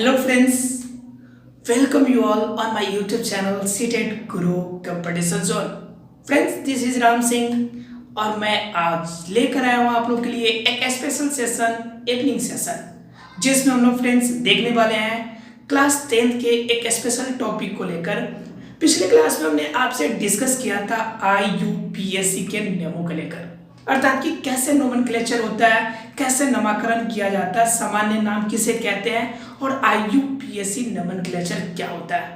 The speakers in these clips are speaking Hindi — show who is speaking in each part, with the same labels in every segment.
Speaker 1: Hello friends, welcome you all on my YouTube channel Seated Guru Competition Zone. Friends, this is Ram Singh और मैं आज लेकर आया हूँ आप लोग के लिए एक स्पेशल सेशन, इवनिंग सेशन, जिसमें हम लोग फ्रेंड्स देखने वाले हैं क्लास 10th के एक स्पेशल टॉपिक को लेकर। पिछले क्लास में हमने आपसे डिस्कस किया था IUPAC के नियमों को लेकर, अर्थात कि कैसे नोमेनक्लेचर होता है, कैसे नामकरण किया जाता है, सामान्य नाम किसे कहते हैं और IUPAC नोमेनक्लेचर क्या होता है,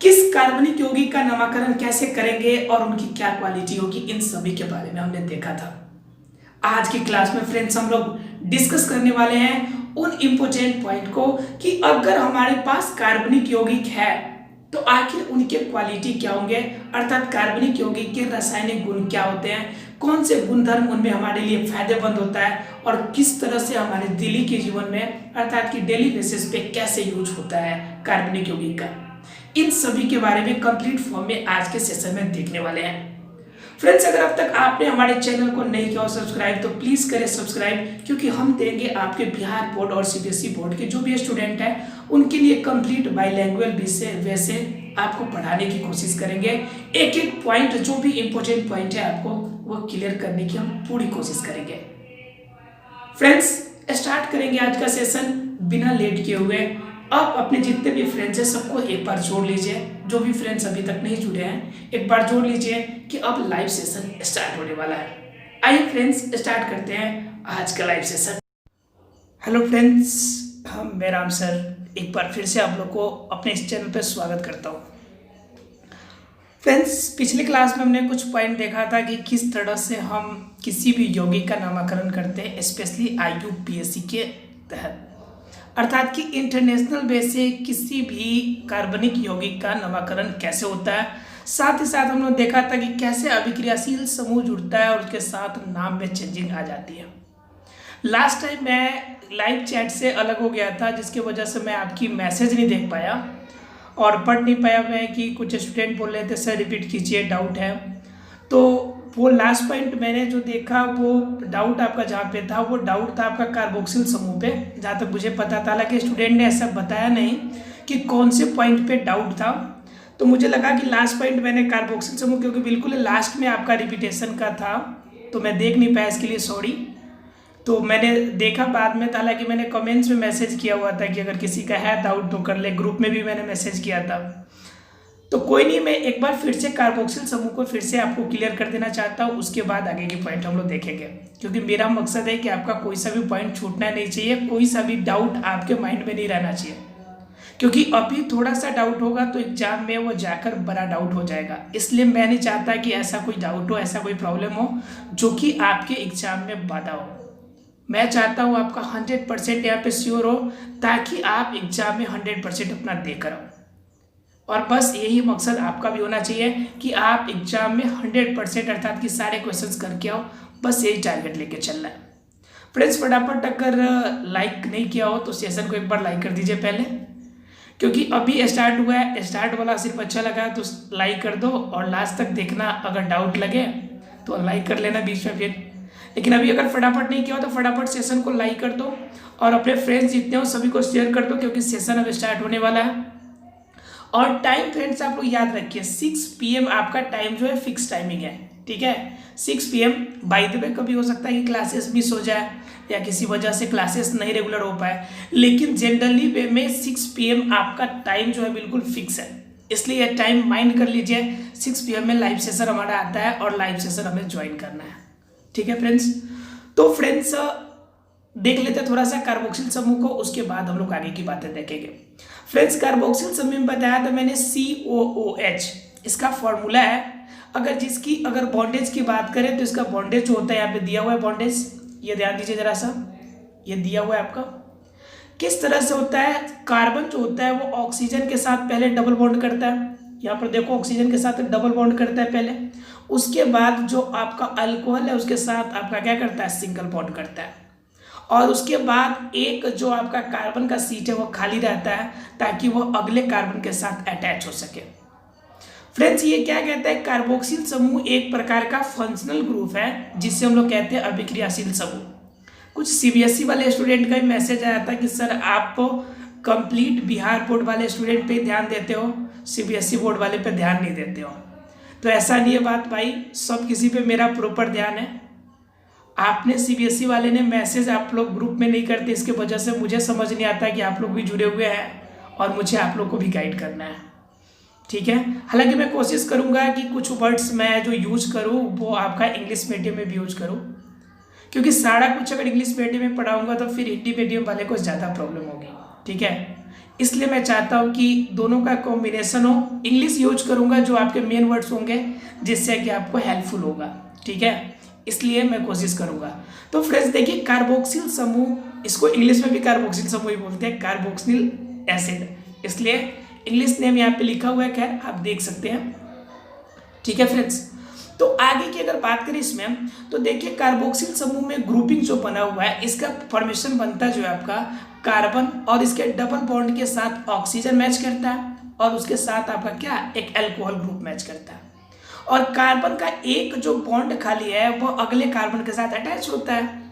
Speaker 1: किस कार्बनिक यौगिक का नामकरण कैसे करेंगे और उनकी क्या क्वालिटी होगी, इन सभी के बारे में हमने देखा था। आज की क्लास में फ्रेंड्स हम लोग डिस्कस करने वाले हैं उन इंपॉर्टेंट पॉइंट को कि अगर हमारे पास कार्बनिक यौगिक है तो आखिर उनके क्वालिटी क्या होंगे, अर्थात कार्बनिक यौगिक के रासायनिक गुण क्या होते हैं, कौन से गुणधर्म उनमें हमारे लिए फायदेमंद होता है और किस तरह से हमारे डेली के जीवन में अर्थात कि डेली बेसिस पे कैसे यूज होता है कार्बनिक यौगिक का, इन सभी के बारे में कंप्लीट फॉर्म में आज के सेशन में देखने वाले हैं। फ्रेंड्स, अगर अब तक आपने हमारे चैनल को नहीं किया हो सब्सक्राइब तो प्लीज करें सब्सक्राइब, क्योंकि हम देंगे आपके बिहार बोर्ड और CBSE बोर्ड के जो भी स्टूडेंट हैं उनके लिए कंप्लीट बाईलैंग्वेज विषय वैसे आपको पढ़ाने की कोशिश करेंगे। एक एक पॉइंट जो भी इंपॉर्टेंट पॉइंट है आपको वो क्लियर करने की हम पूरी कोशिश करेंगे। फ्रेंड्स, स्टार्ट करेंगे आज का सेशन बिना लेट किए हुए। अब अपने जितने भी फ्रेंड्स हैं सबको एक बार जोड़ लीजिए, जो भी फ्रेंड्स अभी तक नहीं जुड़े हैं एक बार जोड़ लीजिए कि अब लाइव सेशन स्टार्ट होने वाला है। आइए फ्रेंड्स स्टार्ट करते हैं आज का लाइव सेशन। हेलो फ्रेंड्स, मैं राम सर एक बार फिर से आप लोग को अपने इस चैनल पर स्वागत करता हूँ। फ्रेंड्स, पिछले क्लास में हमने कुछ पॉइंट देखा था कि किस तरह से हम किसी भी यौगिक का नामकरण करते हैं, स्पेशली IUPAC के तहत, अर्थात कि इंटरनेशनल बेस से किसी भी कार्बनिक यौगिक का नामकरण कैसे होता है। साथ ही साथ हम लोग देखा था कि कैसे अभिक्रियाशील समूह जुड़ता है और उसके साथ नाम में चेंजिंग आ जाती है। लास्ट टाइम मैं लाइव चैट से अलग हो गया था, जिसकी वजह से मैं आपकी मैसेज नहीं देख पाया और पढ़ नहीं पाया मैं कि कुछ स्टूडेंट बोल रहे थे सर रिपीट कीजिए, डाउट है। तो वो लास्ट पॉइंट मैंने जो देखा वो डाउट आपका जहाँ पे था वो डाउट था आपका कार्बोक्सिल समूह पे, जहाँ तक मुझे पता था। हालांकि स्टूडेंट ने ऐसा बताया नहीं कि कौन से पॉइंट पे डाउट था, तो मुझे लगा कि लास्ट पॉइंट मैंने कार्बोक्सिल समूह, क्योंकि बिल्कुल लास्ट में आपका रिपीटेशन का था तो मैं देख नहीं पाया, इसके लिए सॉरी। तो मैंने देखा बाद में, हालांकि मैंने कमेंट्स में मैसेज किया हुआ था कि अगर किसी का है डाउट तो कर ले, ग्रुप में भी मैंने मैसेज किया था। तो कोई नहीं, मैं एक बार फिर से कार्बोक्सिल समूह को फिर से आपको क्लियर कर देना चाहता हूँ, उसके बाद आगे के पॉइंट हम लोग देखेंगे, क्योंकि मेरा मकसद है कि आपका कोई सा भी पॉइंट छूटना नहीं चाहिए, कोई सा भी डाउट आपके माइंड में नहीं रहना चाहिए, क्योंकि अभी थोड़ा सा डाउट होगा तो एग्जाम में वो जाकर बड़ा डाउट हो जाएगा। इसलिए मैं नहीं चाहता कि ऐसा कोई डाउट हो, ऐसा कोई प्रॉब्लम हो जो कि आपके एग्जाम में बाधा हो। मैं चाहता हूँ आपका 100% यहाँ पे श्योर हो, ताकि आप एग्जाम में 100% अपना देकर आओ। और बस यही मकसद आपका भी होना चाहिए कि आप एग्जाम में 100% अर्थात कि सारे क्वेश्चंस करके आओ, बस यही टारगेट लेके चलना है। फ्रेंड्स, फटाफट अगर लाइक नहीं किया हो तो सेशन को एक बार लाइक कर दीजिए पहले, क्योंकि अभी स्टार्ट हुआ है, स्टार्ट वाला सिर्फ अच्छा लगा तो लाइक कर दो और लास्ट तक देखना, अगर डाउट लगे तो लाइक कर लेना बीच में फिर। लेकिन अभी अगर फटाफट नहीं किया हो तो फटाफट सेशन को लाइक कर दो और अपने फ्रेंड्स जितने हो सभी को शेयर कर दो, क्योंकि सेशन अब स्टार्ट होने वाला है। और टाइम फ्रेंड्स आप लोग याद रखिए 6 PM आपका टाइम जो है फिक्स टाइमिंग है, ठीक है, 6 PM। बाय द वे कभी हो सकता है कि क्लासेस मिस हो जाए या किसी वजह से क्लासेस नहीं रेगुलर हो पाए, लेकिन जनरली वे में 6 PM आपका टाइम जो है बिल्कुल फिक्स है। इसलिए यह टाइम माइंड कर लीजिए, 6 PM में लाइव सेशन हमारा आता है और लाइव सेशन हमें ज्वाइन करना है, ठीक है फ्रेंड्स। तो फ्रेंड्स देख लेते हैं थोड़ा सा कार्बोक्सिल समूह को, उसके बाद हम लोग आगे की बातें देखेंगे। फ्रेंड्स, कार्बोक्सिल समूह में बताया था मैंने COOH इसका फॉर्मूला है। अगर बॉन्डेज की बात करें तो इसका बॉन्डेज जो होता है यहाँ पे दिया हुआ है बॉन्डेज, ये ध्यान दीजिए जरा सा, ये दिया हुआ है आपका किस तरह से होता है। कार्बन जो होता है वो ऑक्सीजन के साथ पहले डबल बॉन्ड करता है, यहाँ पर देखो ऑक्सीजन के साथ डबल बॉन्ड करता है पहले, उसके बाद जो आपका अल्कोहल है उसके साथ आपका क्या करता है, सिंगल बॉन्ड करता है, और उसके बाद एक जो आपका कार्बन का सीट है वो खाली रहता है ताकि वो अगले कार्बन के साथ अटैच हो सके। फ्रेंड्स, ये क्या कहता है, कार्बोक्सिल समूह एक प्रकार का फंक्शनल ग्रुप है जिसे हम लोग कहते हैं अभिक्रियाशील समूह। कुछ CBSE वाले स्टूडेंट का भी मैसेज आया था कि सर आप कंप्लीट बिहार बोर्ड वाले स्टूडेंट पे ध्यान देते हो, सीबीएसई बोर्ड वाले पे ध्यान नहीं देते हो। तो ऐसा नहीं है बात भाई, सब किसी पे मेरा प्रॉपर ध्यान है। आपने सीबीएसई वाले ने मैसेज आप लोग ग्रुप में नहीं करते, इसके वजह से मुझे समझ नहीं आता कि आप लोग भी जुड़े हुए हैं और मुझे आप लोग को भी गाइड करना है, ठीक है। हालांकि मैं कोशिश करूंगा कि कुछ वर्ड्स मैं जो यूज करूं वो आपका इंग्लिश मीडियम में भी यूज करूं, क्योंकि सारा कुछ अगर इंग्लिश मीडियम में पढ़ाऊंगा तो फिर हिंदी मीडियम वाले को ज़्यादा प्रॉब्लम होगी, ठीक है। इसलिए मैं चाहता हूं कि दोनों का कॉम्बिनेशन हो। इंग्लिश यूज करूंगा जो आपके मेन वर्ड्स होंगे, जिससे कि आपको हेल्पफुल होगा, ठीक है। इसलिए मैं कोशिश करूंगा। तो फ्रेंड्स देखिए, कार्बोक्सिल समूह, इसको इंग्लिश में भी कार्बोक्सिल समूह ही बोलते हैं, कार्बोक्सिल एसिड, इसलिए इंग्लिश नेम यहाँ पे लिखा हुआ है, खैर आप देख सकते हैं, ठीक है फ्रेंड्स। तो आगे की अगर बात करें इसमें, तो देखिए कार्बोक्सिल समूह में ग्रुपिंग जो बना हुआ है, इसका फॉर्मेशन बनता जो है आपका कार्बन और इसके डबल बॉन्ड के साथ ऑक्सीजन मैच करता है और उसके साथ आपका क्या एक अल्कोहल ग्रुप मैच करता है, और कार्बन का एक जो बॉन्ड खाली है वो अगले कार्बन के साथ अटैच होता है।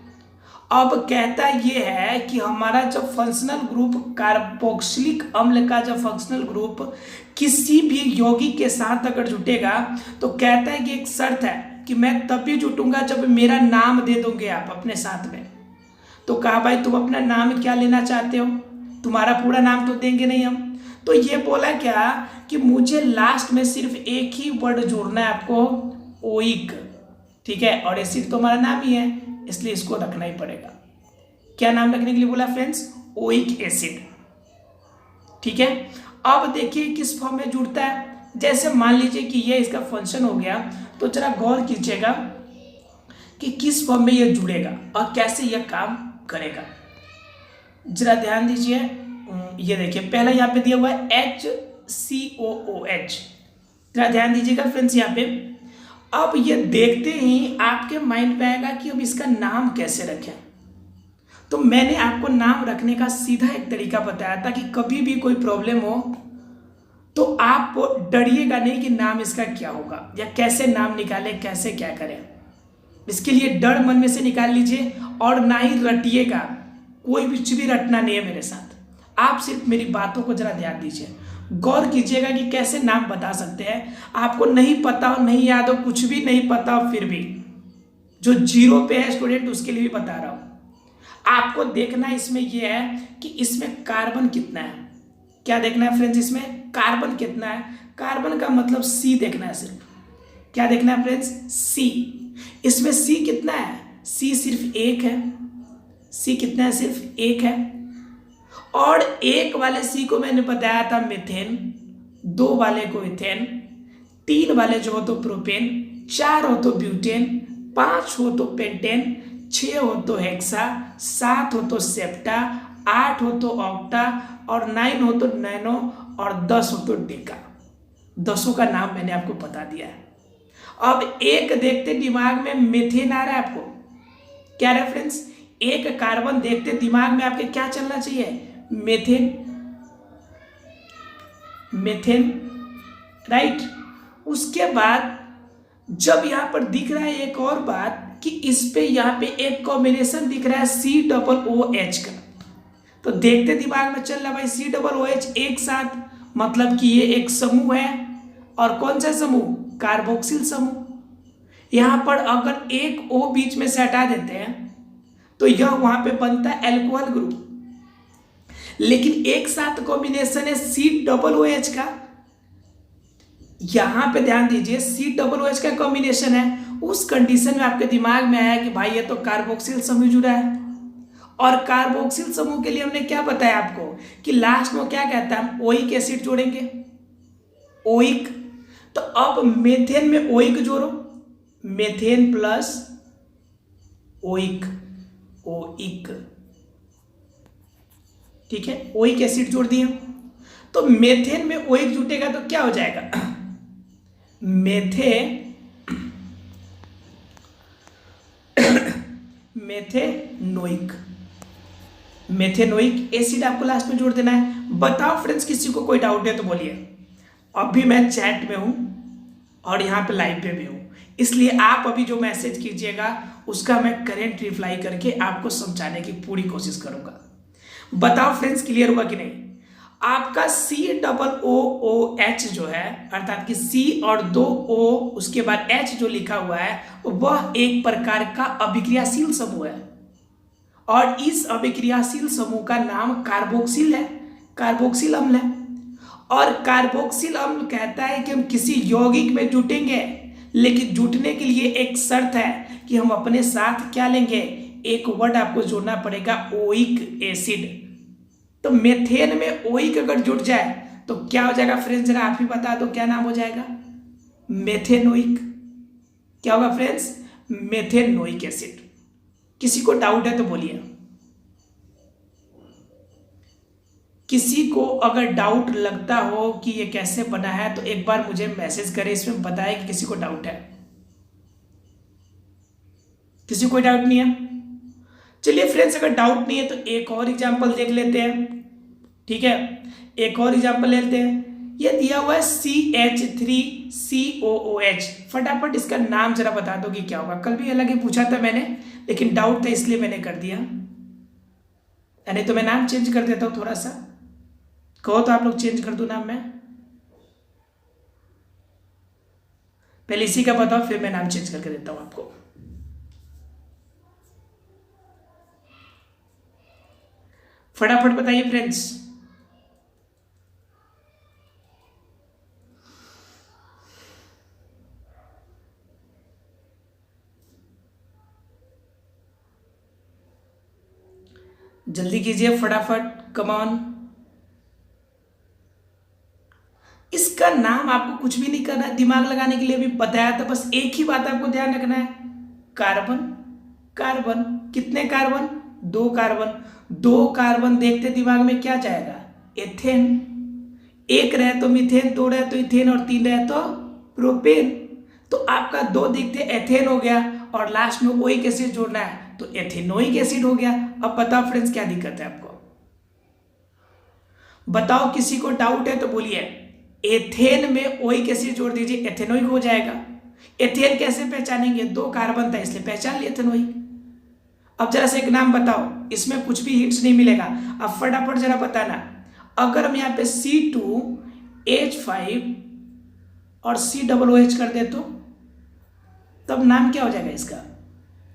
Speaker 1: अब कहता ये है कि हमारा जो फंक्शनल ग्रुप कार्बोक्सिलिक अम्ल का जो फंक्शनल ग्रुप किसी भी यौगिक के साथ अगर जुटेगा तो कहता है कि एक शर्त है कि मैं तब भी जुटूंगा जब मेरा नाम दे दोगे आप अपने साथ में। तो कहा भाई तुम अपना नाम क्या लेना चाहते हो, तुम्हारा पूरा नाम तो देंगे नहीं हम। तो ये बोला क्या कि मुझे लास्ट में सिर्फ एक ही वर्ड जोड़ना है आपको, ओइक, ठीक है। और एसिड तो हमारा नाम ही है, इसलिए इसको रखना ही पड़ेगा। क्या नाम रखने के लिए बोला फ्रेंड्स, ओइक एसिड, ठीक है। अब देखिए किस फॉर्म में जुड़ता है, जैसे मान लीजिए कि ये इसका फंक्शन हो गया, तो जरा गौर कीजिएगा कि किस फॉर्म में ये जुड़ेगा और कैसे यह काम करेगा। जरा ध्यान दीजिए, ये देखिए पहला यहाँ पे दिया हुआ है HCOOH, जरा ध्यान दीजिएगा फ्रेंड्स यहाँ पे। अब ये देखते ही आपके माइंड में आएगा कि अब इसका नाम कैसे रखें। तो मैंने आपको नाम रखने का सीधा एक तरीका बताया था कि कभी भी कोई प्रॉब्लम हो तो आप डरिएगा नहीं कि नाम इसका क्या होगा या कैसे नाम निकाले, कैसे क्या करें। इसके लिए डर मन में से निकाल लीजिए और ना ही रटिएगा, कोई कुछ भी रटना नहीं है मेरे साथ। आप सिर्फ मेरी बातों को जरा ध्यान दीजिए, गौर कीजिएगा कि कैसे नाम बता सकते हैं। आपको नहीं पता हो, नहीं याद हो, कुछ भी नहीं पता हो, फिर भी जो जीरो पे है स्टूडेंट उसके लिए भी बता रहा हूं। आपको देखना इसमें यह है कि इसमें कार्बन कितना है। क्या देखना है फ्रेंड्स, इसमें कार्बन कितना है। कार्बन का मतलब C देखना है सिर्फ। क्या देखना है फ्रेंड्स, C। इसमें C कितना है, C सिर्फ एक है। C कितना है, सिर्फ एक है। और एक वाले C को मैंने बताया था मीथेन, 2 वाले को इथेन, 3 वाले जो हो तो प्रोपेन, 4 हो तो ब्यूटेन, 5 हो तो पेंटेन, 6 हो तो हेक्सा, 7 हो तो सेप्टा, 8 हो तो ऑक्टा और 9 हो तो नैनो और 10 हो तो डेका। 10 का नाम मैंने आपको बता दिया है। अब एक देखते दिमाग में मीथेन आ रहा है आपको, क्या रेफरेंस, एक कार्बन देखते दिमाग में आपके क्या चलना चाहिए, मीथेन, मीथेन, राइट। उसके बाद जब यहां पर दिख रहा है एक और बात कि इस पे यहाँ पे एक कॉम्बिनेशन दिख रहा है COOH का, तो देखते दिमाग में चल रहा भाई COOH एक साथ, मतलब कि ये एक समूह है। और कौन सा समूह, कार्बोक्सिल समूह। यहां पर अगर एक O बीच में से हटा देते हैं तो यह वहां पे बनता है अल्कोहल ग्रुप, लेकिन एक साथ कॉम्बिनेशन है COOH का। यहां पे ध्यान दीजिए COOH का कॉम्बिनेशन है। उस कंडीशन में आपके दिमाग में आया कि भाई ये तो कार्बोक्सिल समूह जुड़ा है, और कार्बोक्सिल समूह के लिए हमने क्या बताया आपको कि लास्ट में क्या कहता है, हम ओइक एसिड जोड़ेंगे, ओइक। तो अब मेथेन में ओइक जोड़ो, मेथेन प्लस ओइक, ओइक, ठीक है, ओइक एसिड जोड़ दिए। तो मेथेन में ओइक जुटेगा तो क्या हो जाएगा, मेथेनोइक, मेथेनोइक एसिड आपको लास्ट में जोड़ देना है। बताओ फ्रेंड्स, किसी को कोई डाउट है तो बोलिए। अभी मैं चैट में हूं और यहाँ पे लाइव पे भी हूं, इसलिए आप अभी जो मैसेज कीजिएगा उसका मैं करेंट रिप्लाई करके आपको समझाने की पूरी कोशिश करूंगा। बताओ फ्रेंड्स, क्लियर हुआ कि नहीं। आपका COOH जो है, अर्थात कि C और 2 O उसके बाद H जो लिखा हुआ है, वह एक प्रकार का अभिक्रियाशील समूह है और इस अभिक्रियाशील समूह का नाम कार्बोक्सिल है, कार्बोक्सिल अम्ल है। और कार्बोक्सिल अम्ल कहता है कि हम किसी यौगिक में जुटेंगे, लेकिन जुटने के लिए एक शर्त है कि हम अपने साथ क्या लेंगे, एक वर्ड आपको जोड़ना पड़ेगा, ओइक एसिड। तो मेथेन में ओइक अगर जुट जाए तो क्या हो जाएगा फ्रेंड्स, जरा आप ही बता दो, क्या नाम हो जाएगा, मेथेनोइक। क्या होगा फ्रेंड्स, मेथेनोइक एसिड। किसी को डाउट है तो बोलिए। किसी को अगर डाउट लगता हो कि ये कैसे बना है तो एक बार मुझे मैसेज करें, इसमें बताएं कि किसी को डाउट है। किसी को डाउट नहीं है? चलिए फ्रेंड्स, अगर डाउट नहीं है तो एक और एग्जांपल देख लेते हैं। ठीक है, एक और एग्जांपल लेते हैं। ये दिया हुआ है CH3COOH। फटाफट इसका नाम जरा बता दो कि क्या होगा। कल भी अलग ही पूछा था मैंने, लेकिन डाउट था इसलिए मैंने कर दिया, यानी तो मैं नाम चेंज कर देता हूं थोड़ा सा। कहो तो आप लोग चेंज कर दो नाम। मैं पहले इसी का बताओ, फिर मैं नाम चेंज करके देता हूं आपको। फटाफट बताइए फ्रेंड्स। जल्दी कीजिए फटाफट, कम ऑन। इसका नाम आपको कुछ भी नहीं करना है, दिमाग लगाने के लिए भी बताया था, बस एक ही बात आपको ध्यान रखना है, कार्बन। कार्बन कितने कार्बन, 2 कार्बन। 2 कार्बन देखते दिमाग में क्या जाएगा, एथेन। 1 रहे तो मीथेन, 2 रहे तो इथेन और 3 रहे तो प्रोपेन। तो आपका 2 देखते एथेन हो गया और लास्ट में ओइक एसिड जोड़ना है तो एथेनोइक एसिड हो गया। अब बताओ फ्रेंड्स क्या दिक्कत है आपको, बताओ। किसी को डाउट है तो बोलिए। एथेन में ओइक एसिड जोड़ दीजिए, एथेनोइक हो जाएगा। एथेन कैसे पहचानेंगे, 2 कार्बन था इसलिए पहचान लिया एथेनोइक। अब जरा से एक नाम बताओ, इसमें कुछ भी हिंट्स नहीं मिलेगा। अब फटाफट जरा बताना, अगर हम यहाँ पे C2H5 और COOH कर दे तो तब नाम क्या हो जाएगा इसका,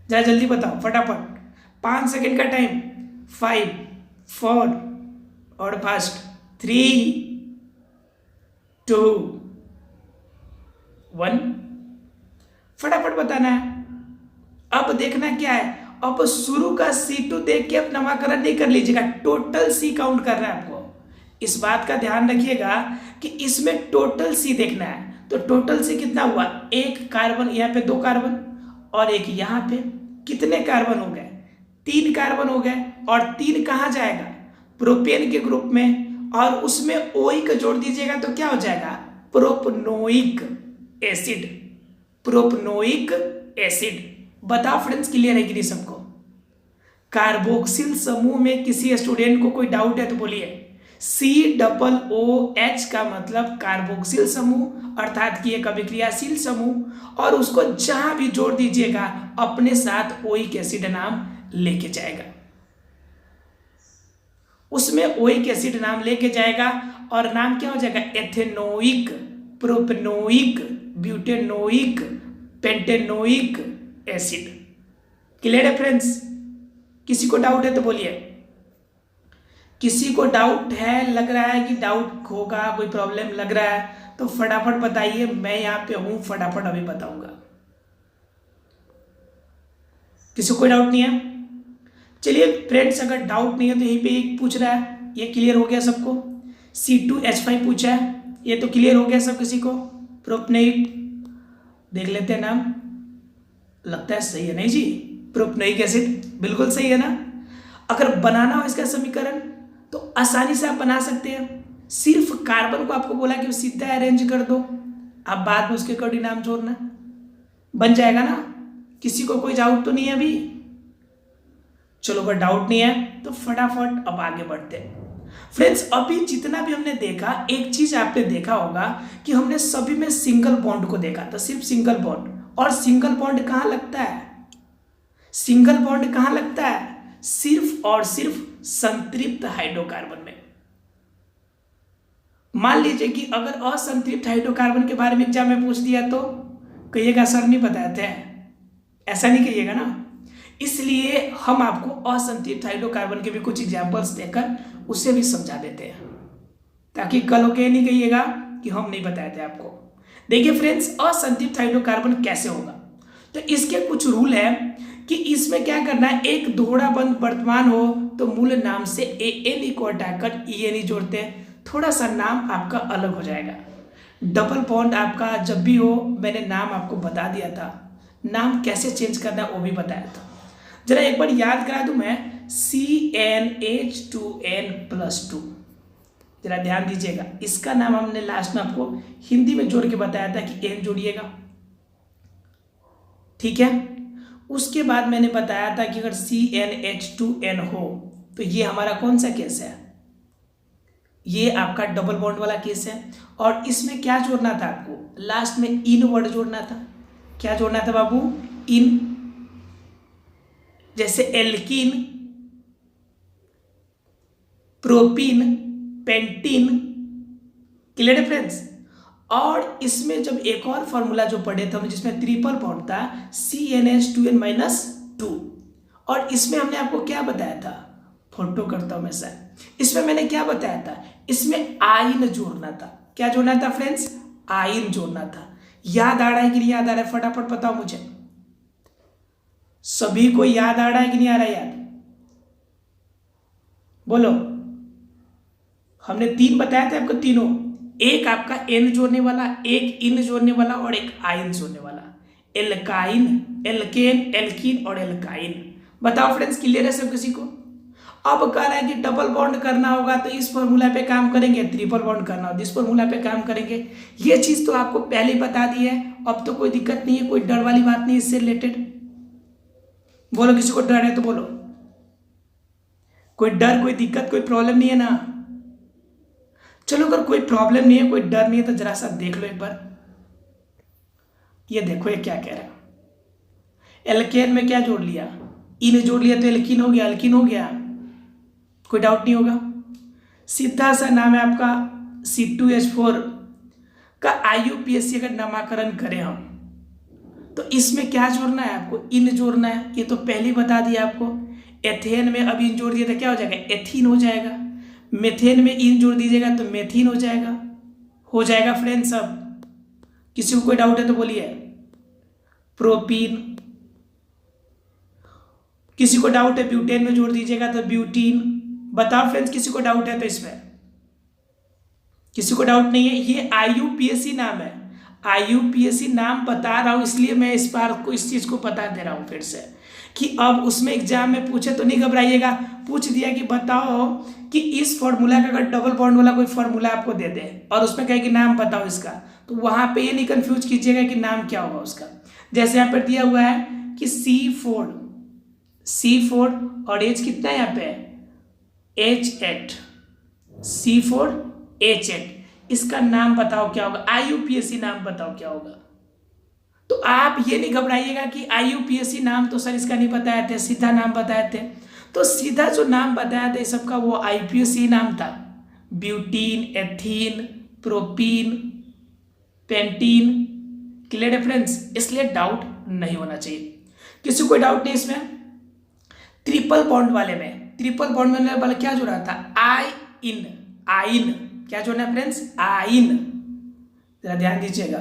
Speaker 1: जरा जल्दी बताओ फटाफट। 5 सेकेंड का टाइम, 5 4 और फास्ट, 3 2 1, फटाफट बताना है। अब देखना क्या है, अब शुरू का C2 देख के अब नामकरण नहीं कर लीजिएगा, टोटल C काउंट करना है आपको। इस बात का ध्यान रखिएगा कि इसमें टोटल C देखना है। तो टोटल C कितना हुआ, 1 कार्बन, यहाँ पे 2 कार्बन और 1 यहाँ पे, कितने कार्बन हो गए, 3 कार्बन हो गए। और 3 कहाँ जाएगा, प्रोपेन के ग्रुप में, और उसमें ओइक जोड़ दीजिएगा तो क्या हो जाएगा, प्रोपनोइक एसिड। Propanoic acid. बताओ फ्रेंड्स क्लियर है कि नहीं सबको। कार्बोक्सिल समूह में किसी स्टूडेंट को कोई डाउट है तो बोलिए। COOH का मतलब कार्बोक्सिल समूह, अर्थात कि एक अभिक्रियाशील समूह, और उसको जहां भी जोड़ दीजिएगा अपने साथ ओइक एसिड नाम लेके जाएगा, उसमें ओइक एसिड नाम लेके जाएगा। और नाम क्या हो जाएगा, ethanoic, propanoic, butanoic, pentanoic acid. Clear है फ्रेंड्स? किसी को डाउट है तो बोलिए। किसी को डाउट है, लग रहा है कि डाउट होगा, कोई प्रॉब्लम लग रहा है तो फटाफट बताइए, मैं यहां पे हूं, फटाफट अभी बताऊंगा। किसी को कोई डाउट नहीं है? चलिए फ्रेंड्स, अगर डाउट नहीं है तो यहीं पे एक पूछ रहा है, ये क्लियर हो गया सबको। C2H5 पूछा है, ये तो क्लियर हो गया सब किसी को। प्रोपनोइक देख लेते हैं नाम, लगता है सही है, नहीं जी, प्रोपनोइक एसिड बिल्कुल सही है ना। अगर बनाना हो इसका समीकरण तो आसानी से आप बना सकते हैं। सिर्फ कार्बन को आपको बोला कि सीधा अरेंज कर दो, आप बाद में उसके अकॉर्डिंग नाम जोड़ना, बन जाएगा ना। किसी को कोई डाउट तो नहीं है अभी? चलो अगर डाउट नहीं है तो फटाफट अब आगे बढ़ते हैं। फ्रेंड्स, अभी जितना भी हमने देखा, एक चीज आपने देखा होगा कि हमने सभी में सिंगल बॉन्ड को देखा था, सिर्फ सिंगल बॉन्ड। और सिंगल बॉन्ड कहां लगता है, सिंगल बॉन्ड कहां लगता है, सिर्फ और सिर्फ संतृप्त हाइड्रोकार्बन में। मान लीजिए कि अगर असंतृप्त हाइड्रोकार्बन के बारे में एग्जाम में पूछ दिया तो कहिएगा सर नहीं बताए थे, ऐसा नहीं कहिएगा ना। इसलिए हम आपको असंतृप्त हाइड्रोकार्बन के भी कुछ एग्जाम्पल्स देकर उसे भी समझा देते हैं, ताकि कल होके नहीं कहिएगा कि हम नहीं बताए थे आपको। देखिए फ्रेंड्स, असंतृप्त हाइड्रोकार्बन कैसे होगा, तो इसके कुछ रूल है कि इसमें क्या करना है, एक दोहरा बंध वर्तमान हो तो मूल नाम से एन को हटाकर ई जोड़ते हैं, थोड़ा सा नाम आपका अलग हो जाएगा। डबल बॉन्ड आपका जब भी हो, मैंने नाम आपको बता दिया था, नाम कैसे चेंज करना है वो भी बताया था। जरा एक बार याद करा दूं मैं, CnH2n+2, जरा ध्यान दीजिएगा। इसका नाम हमने लास्ट में आपको हिंदी में जोड़ के बताया था कि एन जोड़िएगा, ठीक है। उसके बाद मैंने बताया था कि अगर CnH2n हो तो ये हमारा कौन सा केस है, ये आपका डबल बॉन्ड वाला केस है। और इसमें क्या जोड़ना था आपको, लास्ट में इन वर्ड जोड़ना था। क्या जोड़ना था बाबू, इन, जैसे एल्कीन, प्रोपीन, पेंटीन, क्लियर है फ्रेंड्स। और इसमें जब एक और फॉर्मूला जो पढ़े थे हम, जिसमें ट्रिपल बॉन्ड था CnH2n-2, और इसमें हमने आपको क्या बताया था, फोटो करता हूं मैं सर, इसमें मैंने क्या बताया था, इसमें आयन जोड़ना था। क्या जोड़ना था फ्रेंड्स, आयन जोड़ना था। याद आ रहा है कि नहीं याद आ रहा है, फटाफट बताओ मुझे, सभी को याद आ रहा है कि नहीं आ रहा है, याद बोलो। हमने 3 बताया था आपको, तीनों, एक आपका एन जोड़ने वाला, एक इन जोड़ने वाला और एक आयन जोड़ने वाला, एल्काइन, एल्केन, एल्कीन और एल्काइन। बताओ फ्रेंड्स, क्लियर है सब किसी को। अब कह रहा है कि डबल बॉन्ड करना होगा तो इस फॉर्मूला पे काम करेंगे, ट्रिपल बॉन्ड करना होगा इस फॉर्मूला पे काम करेंगे। ये चीज तो आपको पहले ही बता दी है, अब तो कोई दिक्कत नहीं है, कोई डर वाली बात नहीं इससे रिलेटेड। बोलो, किसी को डर है तो बोलो, कोई डर, कोई दिक्कत, कोई प्रॉब्लम नहीं है ना। चलो, अगर कोई प्रॉब्लम नहीं है, कोई डर नहीं है, तो जरा सा देख लो एक बार। ये देखो ये क्या कह रहा है, एल्केन में क्या जोड़ लिया, इन जोड़ लिया तो एल्कीन हो गया, एल्कीन हो गया, कोई डाउट नहीं होगा। सीधा सा नाम है आपका C2H4 का IUPAC अगर नामकरण करें हम, तो इसमें क्या जोड़ना है आपको, इन जोड़ना है। ये तो पहले ही बता दिया आपको। एथेन में अब इन जोड़ दिया तो क्या हो जाएगा, एथीन हो जाएगा। मेथेन में इन जोड़ दीजिएगा तो मेथीन हो जाएगा फ्रेंड्स। सब किसी को कोई डाउट है तो बोलिए। प्रोपीन, किसी को डाउट है ब्यूटेन में जोड़ दीजिएगा तो ब्यूटीन। बताओ फ्रेंड्स, किसी को डाउट है तो इसमें, किसी को डाउट नहीं है। ये IUPAC नाम है, IUPAC नाम बता रहा हूं, इसलिए मैं इस बार को इस चीज को बता दे रहा हूं फिर से, कि अब उसमें एग्जाम में पूछे तो नहीं घबराइएगा। पूछ दिया कि बताओ कि इस फॉर्मूला का अगर डबल बॉन्ड वाला कोई फॉर्मूला आपको दे दे और उसमें कहे कि नाम बताओ इसका, तो वहां पे ये नहीं कंफ्यूज कीजिएगा कि नाम क्या होगा उसका। जैसे यहाँ पर दिया हुआ है कि C4 और एच कितना है यहाँ पे, H8, C4H8, इसका नाम बताओ क्या होगा, IUPAC नाम बताओ क्या होगा। तो आप ये नहीं घबराइएगा कि IUPAC नाम तो सर इसका नहीं बताए थे, सीधा नाम बताए थे। तो सीधा जो नाम बताया था सबका वो IUPAC नाम था, butene, ethene, propene, pentene. Clear है फ्रेंड्स, इसलिए डाउट नहीं होना चाहिए। किसी को डाउट नहीं इसमें। ट्रिपल बॉन्ड वाले में, ट्रिपल बॉन्ड में वाला क्या जोड़ा था, आइन, आइन। क्या जोड़ना है फ्रेंड्स, आइन, जरा ध्यान दीजिएगा,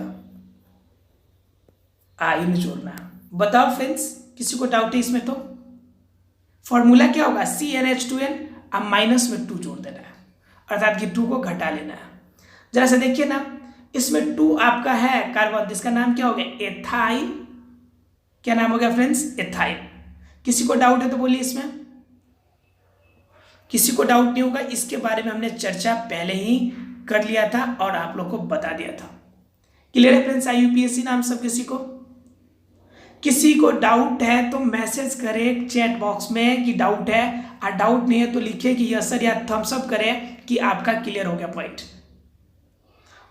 Speaker 1: आइन जोड़ना। बताओ फ्रेंड्स, किसी को डाउट है इसमें तो। फॉर्मूला क्या होगा, CnH2n, अब माइनस में 2 जोड़ देना है, अर्थात कि 2 को घटा लेना है। जरा सा देखिए ना, इसमें 2 आपका है कार्बन, जिसका नाम क्या हो गया, एथाइन। क्या नाम हो गया फ्रेंड्स, एथाइन। किसी को डाउट है तो बोलिए इसमें। किसी को डाउट नहीं होगा, इसके बारे में हमने चर्चा पहले ही कर लिया था और आप लोग को बता दिया था। क्लियर है फ्रेंड्स, IUPAC नाम सब किसी को। किसी को डाउट है तो मैसेज करें चैट बॉक्स में कि डाउट है, और डाउट नहीं है तो लिखे कि यस सर, या थम्स अप करें कि आपका क्लियर हो गया पॉइंट।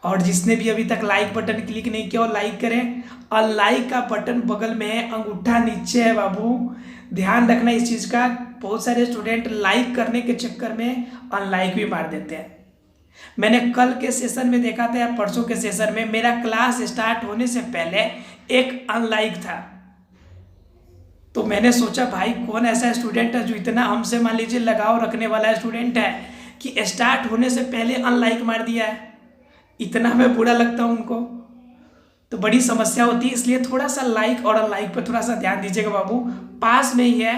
Speaker 1: और जिसने भी अभी तक लाइक बटन क्लिक नहीं किया, और लाइक करें, और लाइक का बटन बगल में है, अंगूठा नीचे है बाबू, ध्यान रखना इस चीज का। बहुत सारे स्टूडेंट लाइक करने के चक्कर में अनलाइक भी मार देते हैं। मैंने कल के सेशन में देखा था या परसों के सेशन में, मेरा क्लास स्टार्ट होने से पहले एक अनलाइक था। तो मैंने सोचा भाई कौन ऐसा स्टूडेंट है जो इतना हमसे मान लीजिए लगाव रखने वाला स्टूडेंट है कि स्टार्ट होने से पहले अनलाइक मार दिया है। इतना मैं बुरा लगता हूँ उनको, तो बड़ी समस्या होती है। इसलिए थोड़ा सा लाइक और अनलाइक पर थोड़ा सा ध्यान दीजिएगा बाबू, पास में ही है।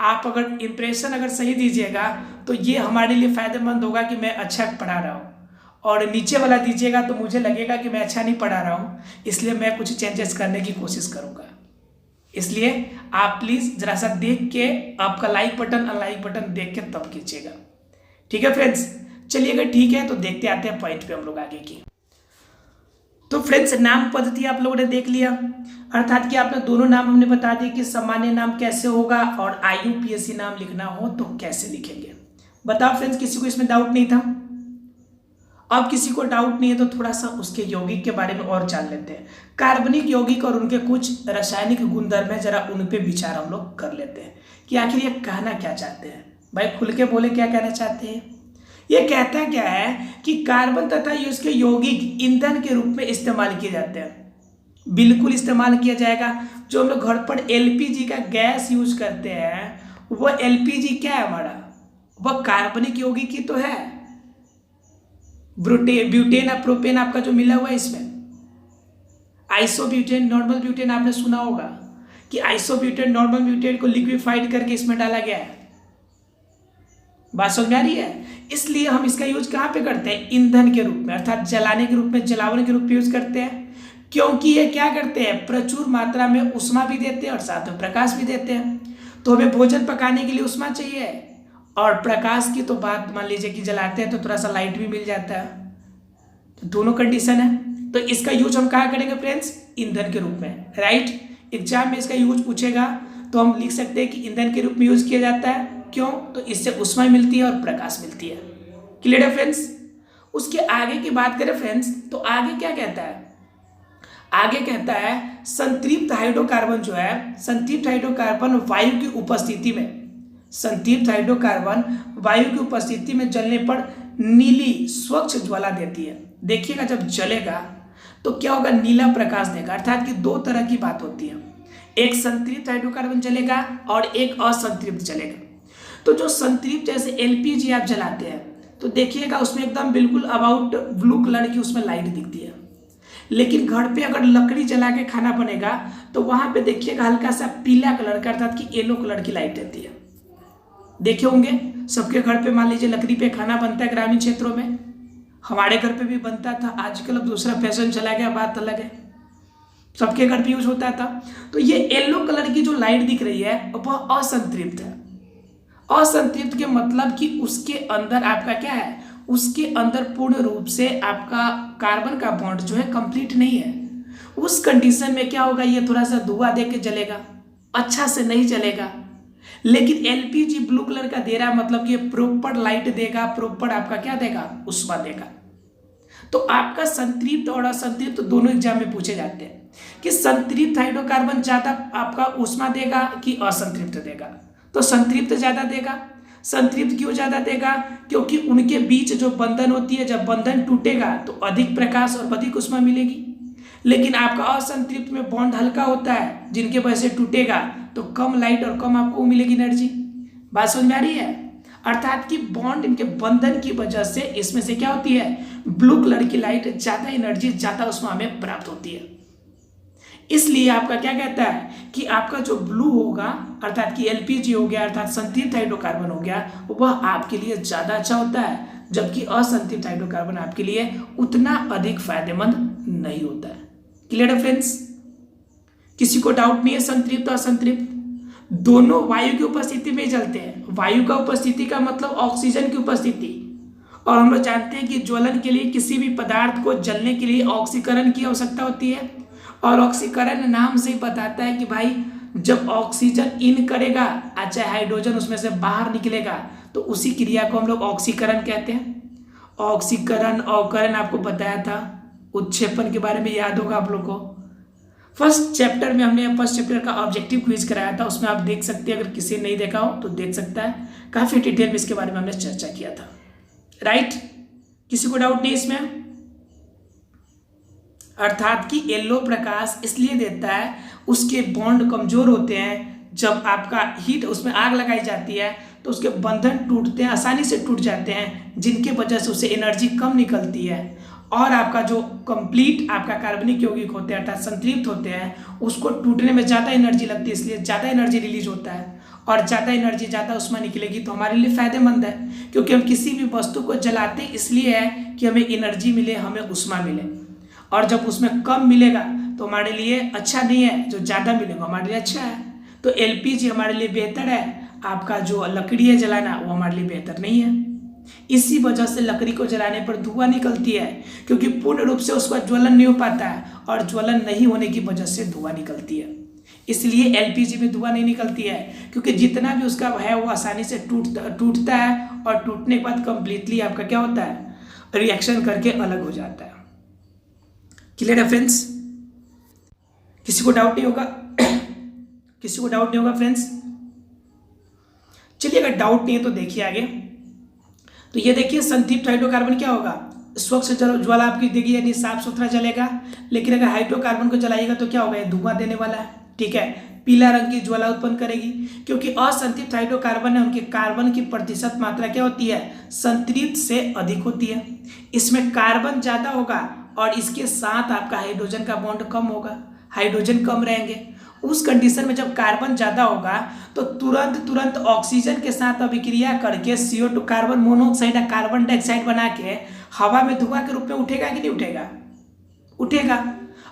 Speaker 1: आप अगर इंप्रेशन अगर सही दीजिएगा तो ये हमारे लिए फायदेमंद होगा कि मैं अच्छा पढ़ा रहा हूँ, और नीचे वाला दीजिएगा तो मुझे लगेगा कि मैं अच्छा नहीं पढ़ा रहा हूँ, इसलिए मैं कुछ चेंजेस करने की कोशिश करूँगा। इसलिए आप प्लीज़ ज़रा सा देख के आपका लाइक बटन अनलाइक बटन देख के तब कीजिएगा, ठीक है फ्रेंड्स। चलिएगा ठीक है, तो देखते आते हैं पॉइंट पे हम लोग आगे की। तो फ्रेंड्स नाम पद्धति आप लोगों ने देख लिया, अर्थात कि आपने दोनों नाम हमने बता दिए कि सामान्य नाम कैसे होगा और IUPAC नाम लिखना हो तो कैसे लिखेंगे। बताओ फ्रेंड्स, किसी को इसमें डाउट नहीं था? अब किसी को डाउट नहीं है तो थोड़ा सा उसके यौगिक के बारे में और जान लेते हैं। कार्बनिक यौगिक और उनके कुछ रासायनिक गुणधर्म है, जरा उन पे विचार हम लोग कर लेते हैं कि आखिर ये कहना क्या चाहते हैं। भाई खुल के बोले, क्या कहना चाहते हैं? ये कहता क्या है कि कार्बन तथा उसके यौगिक ईंधन के रूप में इस्तेमाल किए जाते हैं। बिल्कुल इस्तेमाल किया जाएगा। जो हम लोग घर पर LPG का गैस यूज करते हैं, वो LPG क्या है हमारा? वह कार्बनिक यौगिक ही तो है। ब्यूटेन और प्रोपेन आपका जो मिला हुआ है इसमें, आइसोब्यूटेन, नॉर्मल ब्यूटेन आपने सुना होगा कि आइसोब्यूटेन नॉर्मल ब्यूटेन को लिक्विफाइड करके इसमें डाला गया है। बात समझ में आ रही है? इसलिए हम इसका यूज कहाँ पे करते हैं? ईंधन के रूप में, अर्थात जलाने के रूप में, जलावन के रूप में यूज करते हैं। क्योंकि ये क्या करते हैं? प्रचुर मात्रा में ऊष्मा भी देते हैं और साथ में प्रकाश भी देते हैं। तो हमें भोजन पकाने के लिए ऊष्मा चाहिए, और प्रकाश की तो बात मान लीजिए कि जलाते हैं तो थोड़ा सा लाइट भी मिल जाता है। तो दोनों कंडीशन है। तो इसका यूज हम कहाँ करेंगे फ्रेंड्स? ईंधन के रूप में, राइट। एग्जाम में इसका यूज पूछेगा तो हम लिख सकते हैं कि ईंधन के रूप में यूज किया जाता है। क्यों? तो इससे ऊष्मा मिलती है और प्रकाश मिलती है। क्लियर है फ्रेंड्स? उसके आगे की बात करें फ्रेंड्स, तो आगे क्या कहता है? आगे कहता है संतृप्त हाइड्रोकार्बन जो है, संतृप्त हाइड्रोकार्बन वायु की उपस्थिति में, संतृप्त हाइड्रोकार्बन वायु की उपस्थिति में जलने पर नीली स्वच्छ ज्वाला देती है। देखिएगा जब जलेगा तो क्या होगा? नीला प्रकाश देगा। अर्थात कि दो तरह की बात होती है, एक संतृप्त हाइड्रोकार्बन जलेगा और एक असंतृप्त जलेगा। तो जो संतृप्त जैसे LPG आप जलाते हैं तो देखिएगा उसमें एकदम बिल्कुल अबाउट ब्लू कलर की उसमें लाइट दिखती है। लेकिन घर पे अगर लकड़ी जला के खाना बनेगा तो वहां पे देखिएगा हल्का सा पीला कलर का, अर्थात कि येलो कलर की लाइट रहती है। देखे होंगे सबके घर पे, मान लीजिए लकड़ी पे खाना बनता है ग्रामीण क्षेत्रों में, हमारे घर पे भी बनता था। आजकल अब दूसरा फैशन चला गया, बात अलग है, सबके घर पे यूज होता था। तो ये येलो कलर की जो लाइट दिख रही है वह असंतृप्त है। असंतृप्त के मतलब कि उसके अंदर आपका क्या है? उसके अंदर पूर्ण रूप से आपका कार्बन का बॉन्ड जो है कंप्लीट नहीं है। उस कंडीशन में क्या होगा? ये थोड़ा सा धुआं दे के जलेगा, अच्छा से नहीं जलेगा। लेकिन LPG ब्लू कलर का दे रहा, मतलब कि प्रॉपर लाइट देगा, प्रॉपर आपका क्या देगा? ऊष्मा देगा। तो आपका संतृप्त और असंतृप्त दोनों एग्जाम में पूछे जाते हैं कि संतृप्त हाइड्रोकार्बन ज्यादा आपका ऊष्मा देगा कि असंतृप्त देगा? तो संतृप्त ज्यादा देगा। संतृप्त क्यों ज्यादा देगा? क्योंकि उनके बीच जो बंधन होती है, जब बंधन टूटेगा तो अधिक प्रकाश और अधिक ऊष्मा मिलेगी। लेकिन आपका असंतृप्त में बॉन्ड हल्का होता है, जिनके वजह से टूटेगा तो कम लाइट और कम आपको मिलेगी एनर्जी। बात समझ में आ रही है? अर्थात कि बॉन्ड, इनके बंधन की वजह से इसमें से क्या होती है? ब्लू कलर की लाइट, ज्यादा एनर्जी, ज्यादा ऊष्मा हमें प्राप्त होती है। इसलिए आपका क्या कहता है कि आपका जो ब्लू होगा, अर्थात कि LPG हो गया, अर्थात संतृप्त हाइड्रोकार्बन हो गया, वह आपके लिए ज्यादा अच्छा होता है, जबकि असंतृप्त हाइड्रोकार्बन आपके लिए उतना अधिक फायदेमंद नहीं होता है। क्लियर है फ्रेंड्स? किसी को डाउट नहीं है? संतृप्त और असंतृप्त दोनों वायु की उपस्थिति में जलते हैं। वायु का उपस्थिति का मतलब ऑक्सीजन की उपस्थिति, और हम लोग जानते हैं कि ज्वलन के लिए, किसी भी पदार्थ को जलने के लिए ऑक्सीकरण की आवश्यकता होती है। और ऑक्सीकरण नाम से ही बताता है कि भाई जब ऑक्सीजन इन करेगा, अच्छा हाइड्रोजन उसमें से बाहर निकलेगा, तो उसी क्रिया को हम लोग ऑक्सीकरण कहते हैं। ऑक्सीकरण, अवकरण आपको बताया था, उत्क्षेपण के बारे में याद होगा आप लोग को। फर्स्ट चैप्टर में हमने फर्स्ट चैप्टर का ऑब्जेक्टिव क्विज कराया था, उसमें आप देख सकते हैं, अगर किसी ने नहीं देखा हो तो देख सकता है। काफी डिटेल में इसके बारे में हमने चर्चा किया था, राइट। किसी को डाउट नहीं इसमें? अर्थात कि येलो प्रकाश इसलिए देता है, उसके बॉन्ड कमजोर होते हैं, जब आपका हीट उसमें आग लगाई जाती है तो उसके बंधन टूटते हैं, आसानी से टूट जाते हैं, जिनके वजह से उससे एनर्जी कम निकलती है और आपका जो कंप्लीट आपका कार्बनिक यौगिक होते हैं अर्थात संतृप्त होते हैं उसको टूटने में ज़्यादा एनर्जी लगती है, इसलिए ज़्यादा एनर्जी रिलीज होता है और ज़्यादा एनर्जी ज़्यादा उसमें निकलेगी तो हमारे लिए फायदेमंद है, क्योंकि हम किसी भी वस्तु को जलाते इसलिए है कि हमें एनर्जी मिले, हमें ऊष्मा मिले, और जब उसमें कम मिलेगा तो हमारे लिए अच्छा नहीं है, जो ज़्यादा मिलेगा हमारे लिए अच्छा है। तो एलपीजी हमारे लिए बेहतर है, आपका जो लकड़ी है जलाना वो हमारे लिए बेहतर नहीं है। इसी वजह से लकड़ी को जलाने पर धुआं निकलती है, क्योंकि पूर्ण रूप से उसका ज्वलन नहीं हो पाता है और ज्वलन नहीं होने की वजह से धुआं निकलती है। इसलिए एलपीजी में धुआं नहीं निकलती है, क्योंकि जितना भी उसका है वो आसानी से टूटता है और टूटने के बाद कंप्लीटली आपका क्या होता है, रिएक्शन करके अलग हो जाता है। क्लियर है फ्रेंड्स? किसी को डाउट नहीं होगा? किसी को डाउट नहीं होगा फ्रेंड्स? चलिए अगर डाउट नहीं है तो देखिए आगे। तो ये देखिए संतृप्त हाइड्रोकार्बन क्या होगा, स्वच्छ ज्वाला आपकी देखिए यानी साफ सुथरा जलेगा, लेकिन अगर हाइड्रोकार्बन को जलाइएगा तो क्या होगा, ये धुआं देने वाला है, ठीक है, पीला रंग की ज्वाला उत्पन्न करेगी, क्योंकि असंतृप्त हाइड्रोकार्बन है उनके कार्बन की प्रतिशत मात्रा क्या होती है, संतृप्त से अधिक होती है। इसमें कार्बन ज्यादा होगा और इसके साथ आपका हाइड्रोजन का बॉन्ड कम होगा, हाइड्रोजन कम रहेंगे। उस कंडीशन में जब कार्बन ज्यादा होगा तो तुरंत ऑक्सीजन के साथ अभिक्रिया करके CO2 कार्बन मोनोऑक्साइड या कार्बन डाइऑक्साइड बना के हवा में धुआं के रूप में उठेगा कि नहीं उठेगा? उठेगा,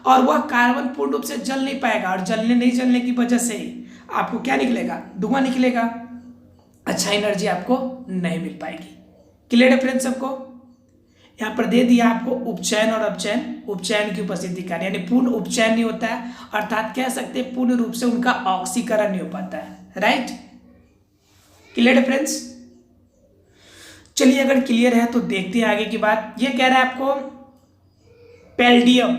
Speaker 1: और वह कार्बन पूर्ण रूप से जल नहीं पाएगा और नहीं जलने की वजह से आपको क्या निकलेगा, धुआं निकलेगा, अच्छा एनर्जी आपको नहीं मिल पाएगी। क्लियर है फ्रेंड्स सबको? यहाँ पर दे दिया आपको उपचयन और अपचयन, उपचयन की उपस्थिति कारण यानी पूर्ण उपचयन नहीं होता है, अर्थात कह सकते हैं पूर्ण रूप से उनका ऑक्सीकरण नहीं हो पाता है, राइट? क्लियर है फ्रेंड्स? चलिए अगर क्लियर है तो देखते हैं आगे की बात। ये कह रहा है आपको पैल्डियम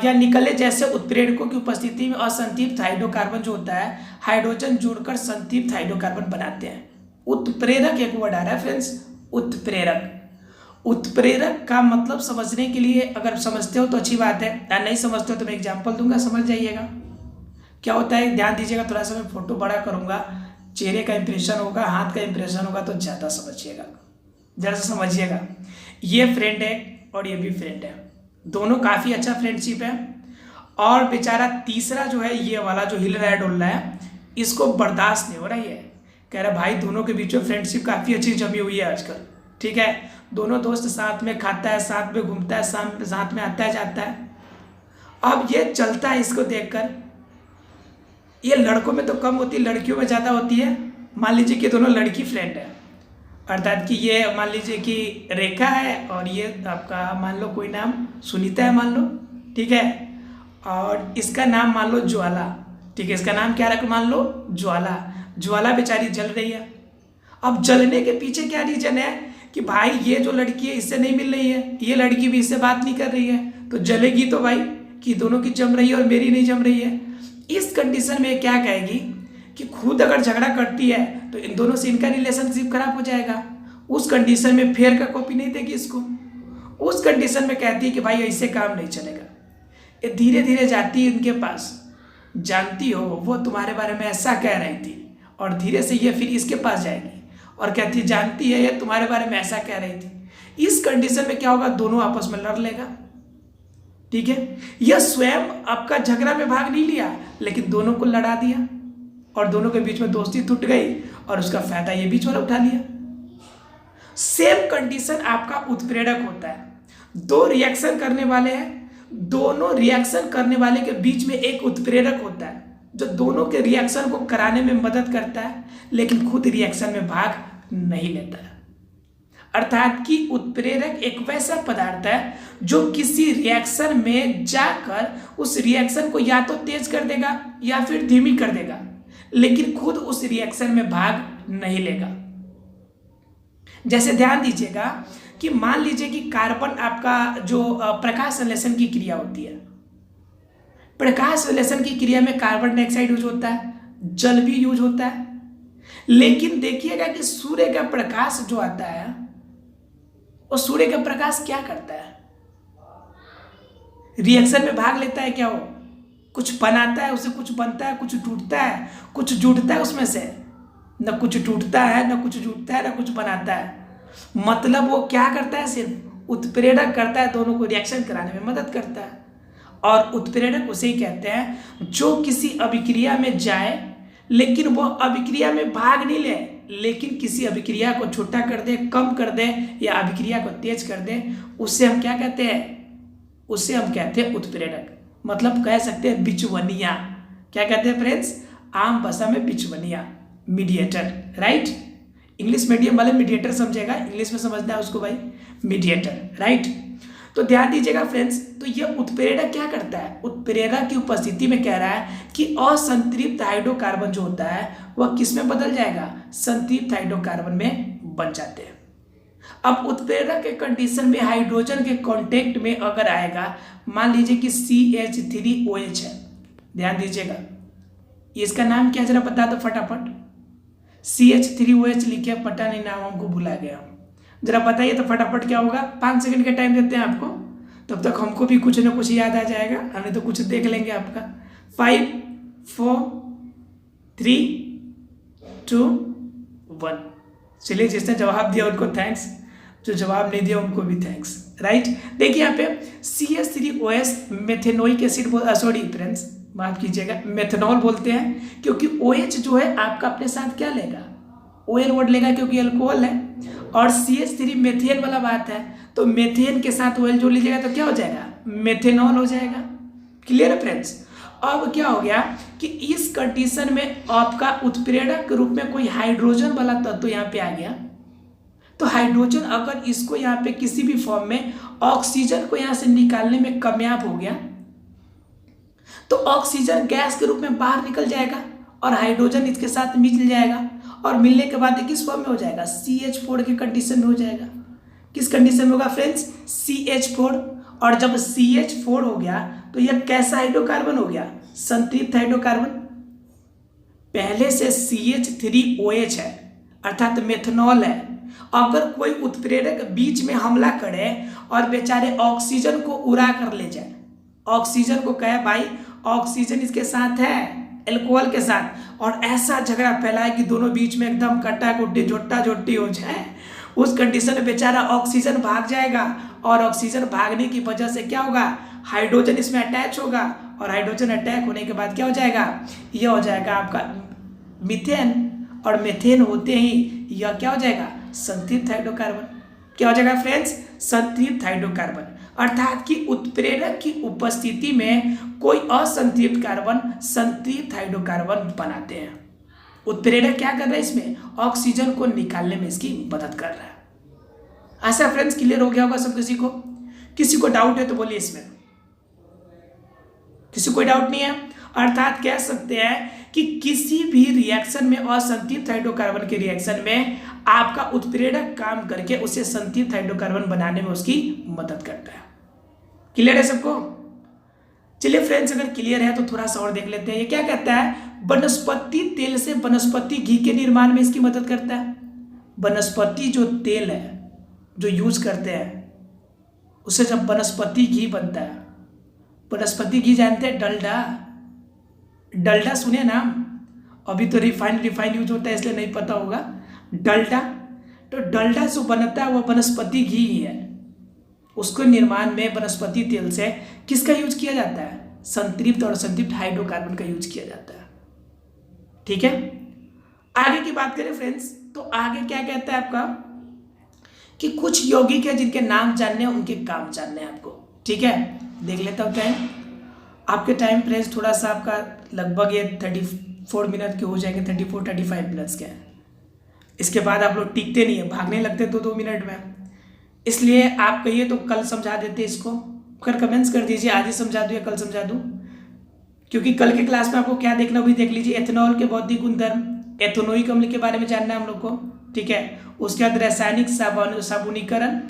Speaker 1: या निकले जैसे उत्प्रेरकों की उपस्थिति में असंतृप्त हाइड्रोकार्बन जो होता है हाइड्रोजन जोड़कर संतृप्त हाइड्रोकार्बन बनाते हैं। उत्प्रेरक एक वर्ड आ रहा है फ्रेंड्स, उत्प्रेरक। उत्प्रेरक का मतलब समझने के लिए अगर समझते हो तो अच्छी बात है, या नहीं समझते हो तो मैं एग्जांपल दूंगा, समझ जाइएगा क्या होता है। ध्यान दीजिएगा, थोड़ा सा मैं फोटो बड़ा करूंगा, चेहरे का इंप्रेशन होगा, हाथ का इंप्रेशन होगा, तो ज़्यादा समझिएगा, ज़रा सा समझिएगा। ये फ्रेंड है और ये भी फ्रेंड है, दोनों काफ़ी अच्छा फ्रेंडशिप है, और बेचारा तीसरा जो है ये वाला जो हिल रहा है डोल रहा है, इसको बर्दाश्त नहीं हो रहा है, कह रहा भाई दोनों के बीच में फ्रेंडशिप काफ़ी अच्छी जमी हुई है आजकल, ठीक है, दोनों दोस्त साथ में खाता है, साथ में घूमता है, साथ में आता है जाता है। अब ये चलता है, इसको देखकर ये लड़कों में तो कम होती है, लड़कियों में ज़्यादा होती है। मान लीजिए कि दोनों लड़की फ्रेंड है, अर्थात कि ये मान लीजिए कि रेखा है और ये आपका मान लो कोई नाम सुनीता है मान लो, ठीक है, और इसका नाम मान लो ज्वाला, ठीक है, इसका नाम क्या रख मान लो ज्वाला। ज्वाला बेचारी जल रही है। अब जलने के पीछे क्या रीजन है कि भाई ये जो लड़की है इससे नहीं मिल रही है, ये लड़की भी इससे बात नहीं कर रही है, तो जलेगी तो भाई कि दोनों की जम रही है और मेरी नहीं जम रही है। इस कंडीशन में क्या कहेगी कि खुद अगर झगड़ा करती है तो इन दोनों से इनका रिलेशनशिप खराब हो जाएगा। उस कंडीशन में फेयर का कॉपी नहीं देगी इसको। उस कंडीशन में कहती है कि भाई ऐसे काम नहीं चलेगा। ये धीरे धीरे जाती है इनके पास, जानती हो वो तुम्हारे बारे में ऐसा कह रही थी, और धीरे से ये फिर इसके पास जाएगी और कहती जानती है ये तुम्हारे बारे में ऐसा कह रही थी। इस कंडीशन में क्या होगा, दोनों आपस में लड़ लेगा, ठीक है। यह स्वयं आपका झगड़ा में भाग नहीं लिया, लेकिन दोनों को लड़ा दिया और दोनों के बीच में दोस्ती टूट गई और उसका फायदा ये बीच वाला उठा लिया। सेम कंडीशन आपका उत्प्रेरक होता है। दो रिएक्शन करने वाले हैं, दोनों रिएक्शन करने वाले के बीच में एक उत्प्रेरक होता है जो दोनों के रिएक्शन को कराने में मदद करता है, लेकिन खुद रिएक्शन में भाग नहीं लेता है। अर्थात कि उत्प्रेरक एक वैसा पदार्थ है जो किसी रिएक्शन में जाकर उस रिएक्शन को या तो तेज कर देगा या फिर धीमी कर देगा, लेकिन खुद उस रिएक्शन में भाग नहीं लेगा। जैसे ध्यान दीजिएगा कि मान लीजिए कि कार्बन आपका जो प्रकाश संश्लेषण की क्रिया होती है, प्रकाश संश्लेषण की क्रिया में कार्बन डाइऑक्साइड यूज होता है, जल भी यूज होता है, लेकिन देखिएगा कि सूर्य का प्रकाश जो आता है और सूर्य का प्रकाश क्या करता है? रिएक्शन में भाग लेता है क्या? वो कुछ बनाता है, उसे कुछ बनता है, कुछ टूटता है, कुछ जुड़ता है उसमें से? न कुछ टूटता है, न कुछ जुड़ता है, न कुछ बनाता है। मतलब वो क्या करता है? सिर्फ उत्प्रेरक करता है, दोनों को रिएक्शन कराने में मदद करता है। और उत्प्रेरक उसे ही कहते हैं जो किसी अभिक्रिया में जाए लेकिन वो अभिक्रिया में भाग नहीं ले, लेकिन किसी अभिक्रिया को छोटा कर दे, कम कर दे या अभिक्रिया को तेज कर दे, उससे हम क्या कहते हैं? उससे हम कहते हैं उत्प्रेरक। मतलब कह सकते हैं बिचवनिया। क्या कहते हैं फ्रेंड्स? आम भाषा में बिचवनिया, मीडिएटर, राइट। इंग्लिश मीडियम वाले मीडिएटर समझेगा, इंग्लिश में समझना है उसको भाई, मीडिएटर, राइट। तो ध्यान दीजिएगा फ्रेंड्स, तो ये उत्प्रेरक क्या करता है? उत्प्रेरक की उपस्थिति में कह रहा है कि असंतृप्त हाइड्रोकार्बन जो होता है वह किस में बदल जाएगा? संतृप्त हाइड्रोकार्बन में बन जाते हैं। अब उत्प्रेरक के कंडीशन में हाइड्रोजन के कांटेक्ट में अगर आएगा, मान लीजिए कि CH3OH है, ध्यान दीजिएगा, इसका नाम क्या जरा बता दो फटाफट। CH3OH लिखे, पता नहीं नाम हमको भुला गया, जरा बताइए तो फटाफट क्या होगा। 5 सेकंड का टाइम देते हैं आपको, तब तक हमको भी कुछ ना कुछ याद आ जाएगा, हमने तो कुछ देख लेंगे आपका। 5 4 3 2 1। चलिए, जिसने जवाब दिया उनको थैंक्स, जो जवाब नहीं दिया उनको भी थैंक्स, राइट। देखिए यहाँ पे CH3OS methanoic acid, sorry friends माफ कीजिएगा, मेथनॉल बोलते हैं, क्योंकि OH जो है आपका अपने साथ क्या लेगा? OL वर्ड लेगा, क्योंकि अल्कोहल है। और CH3 मेथेन वाला बात है, तो मेथेन के साथ OL जोड़ लीजिएगा तो क्या हो जाएगा? मेथेनॉल हो जाएगा। क्लियर है फ्रेंड्स? अब क्या हो गया कि इस कंडीशन में आपका उत्प्रेरक के रूप में कोई हाइड्रोजन वाला तत्व तो यहाँ पे आ गया। तो हाइड्रोजन अगर इसको यहाँ पे किसी भी फॉर्म में ऑक्सीजन को यहाँ से निकालने में कामयाब हो गया, तो ऑक्सीजन गैस के रूप में बाहर निकल जाएगा और हाइड्रोजन इसके साथ मिल जाएगा, और मिलने के बाद किस फॉर्म में हो जाएगा? CH4 के कंडीशन में हो जाएगा। किस कंडीशन में होगा फ्रेंड्स? CH4। और जब CH4 हो गया तो यह कैसा हाइड्रोकार्बन हो गया? संतृप्त हाइड्रोकार्बन। पहले से CH3OH है, अर्थात मेथनॉल है। अगर कोई उत्प्रेरक बीच में हमला करे और बेचारे ऑक्सीजन को उड़ा कर ले जाए, ऑक्सीजन को कहे भाई ऑक्सीजन इसके साथ है एल्कोहल के साथ, और ऐसा झगड़ा फैलाए कि दोनों बीच में एकदम कट्टा कुट्टी झोट्टा झोट्टी हो जाए, उस कंडीशन में बेचारा ऑक्सीजन भाग जाएगा, और ऑक्सीजन भागने की वजह से क्या होगा? हाइड्रोजन इसमें अटैच होगा, और हाइड्रोजन अटैक होने के बाद क्या हो जाएगा? यह हो जाएगा आपका मीथेन, और मीथेन होते ही यह क्या हो जाएगा? संतृप्त हाइड्रोकार्बन। क्या हो जाएगा फ्रेंड्स? संतृप्त हाइड्रोकार्बन। अर्थात कि उत्प्रेरक की उपस्थिति में कोई असंतृप्त कार्बन संतृप्त हाइड्रोकार्बन बनाते हैं। उत्प्रेरक क्या कर रहा है? इसमें ऑक्सीजन को निकालने में इसकी मदद कर रहा है। ऐसा फ्रेंड्स क्लियर हो गया होगा सब किसी को? किसी को डाउट है तो बोलिए इसमें। किसी को डाउट नहीं है? अर्थात कह सकते हैं कि किसी भी रिएक्शन में असंतृप्त हाइड्रोकार्बन के रिएक्शन में आपका उत्प्रेरक काम करके उसे संतृप्त हाइड्रोकार्बन बनाने में उसकी मदद करता है। क्लियर है सबको? चलिए फ्रेंड्स, अगर क्लियर है तो थोड़ा सा और देख लेते हैं। ये क्या कहता है? वनस्पति तेल से वनस्पति घी के निर्माण में इसकी मदद करता है। वनस्पति जो तेल है जो यूज करते हैं, उससे जब वनस्पति घी बनता है, वनस्पति घी जानते हैं? डलडा, डलडा सुने नाम? अभी तो रिफाइंड यूज होता है इसलिए नहीं पता होगा। डलडा, तो डलडा जो बनता है वो वनस्पति घी ही है। उसको निर्माण में वनस्पति तेल से किसका यूज किया जाता है? संतृप्त और संतृप्त हाइड्रोकार्बन का यूज किया जाता है। ठीक है, आगे की बात करें फ्रेंड्स, तो आगे क्या कहता है आपका कि कुछ यौगिक है जिनके नाम जानने हैं, उनके काम जानने हैं आपको। ठीक है, देख लेता हूँ टाइम। आपके टाइम फ्रेंड्स थोड़ा सा आपका लगभग ये 34 मिनट के हो जाएंगे, 34-35 मिनट्स के। इसके बाद आप लोग टिकते नहीं है, भागने लगते तो 2 मिनट में, इसलिए आप कहिए तो कल समझा देते इसको। कर कमेंट्स कर दीजिए, आज ही समझा दूँ या कल समझा दूँ, क्योंकि कल के क्लास में आपको क्या देखना भी देख लीजिए। एथेनॉल के भौतिक गुणधर्म, एथेनोइक अम्ल के बारे में जानना है हम लोग को। ठीक है, उसके बाद रासायनिक साबुनीकरण।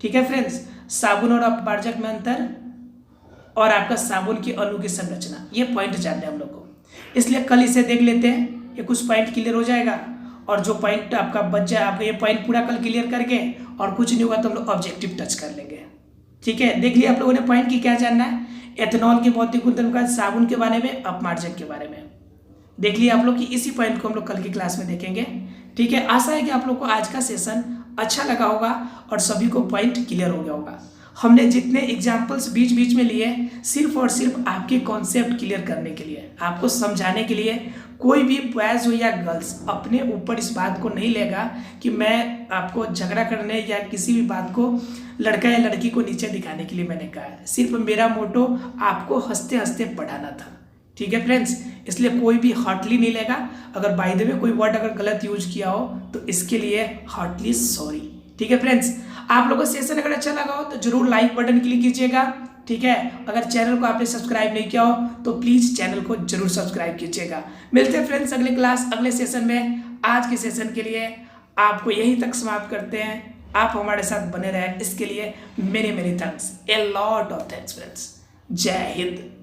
Speaker 1: ठीक है फ्रेंड्स, साबुन और अपवार्जक में अंतर, और आपका साबुन की अणु की संरचना, ये पॉइंट जानने हम लोग को। इसलिए कल इसे देख लेते हैं, ये कुछ पॉइंट क्लियर हो जाएगा, और जो पॉइंट आपका बच जाए, आपका ये पॉइंट पूरा कल क्लियर करके और कुछ नहीं होगा तो हम लोग ऑब्जेक्टिव टच कर लेंगे। ठीक है, देख लिया आप लोगों ने पॉइंट की क्या जानना है, एथेनॉल के भौतिक गुणधर्म का, साबुन के बारे में, अपमार्जक के बारे में देख लिया आप लोग कि इसी पॉइंट को हम लोग कल की क्लास में देखेंगे। ठीक है, आशा है कि आप लोग को आज का सेशन अच्छा लगा होगा और सभी को पॉइंट क्लियर हो गया होगा। हमने जितने एग्जाम्पल्स बीच बीच में लिए सिर्फ और सिर्फ आपके कॉन्सेप्ट क्लियर करने के लिए, आपको समझाने के लिए। कोई भी बॉयज हो या गर्ल्स अपने ऊपर इस बात को नहीं लेगा कि मैं आपको झगड़ा करने या किसी भी बात को लड़का या लड़की को नीचे दिखाने के लिए मैंने कहा है। सिर्फ मेरा मोटो आपको हंसते हंसते पढ़ाना था। ठीक है फ्रेंड्स, इसलिए कोई भी हार्टली नहीं लेगा। अगर बाय द वे कोई वर्ड अगर गलत यूज किया हो तो इसके लिए हार्टली सॉरी। ठीक है फ्रेंड्स, आप लोगों को सेशन अगर अच्छा लगा हो तो जरूर लाइक बटन क्लिक कीजिएगा। ठीक है, अगर चैनल को आपने सब्सक्राइब नहीं किया हो तो प्लीज चैनल को जरूर सब्सक्राइब कीजिएगा। मिलते हैं फ्रेंड्स अगले क्लास अगले सेशन में। आज के सेशन के लिए आपको यहीं तक समाप्त करते हैं। आप हमारे साथ बने रहे इसके लिए मेरे thanks, a lot of thanks friends. जय हिंद।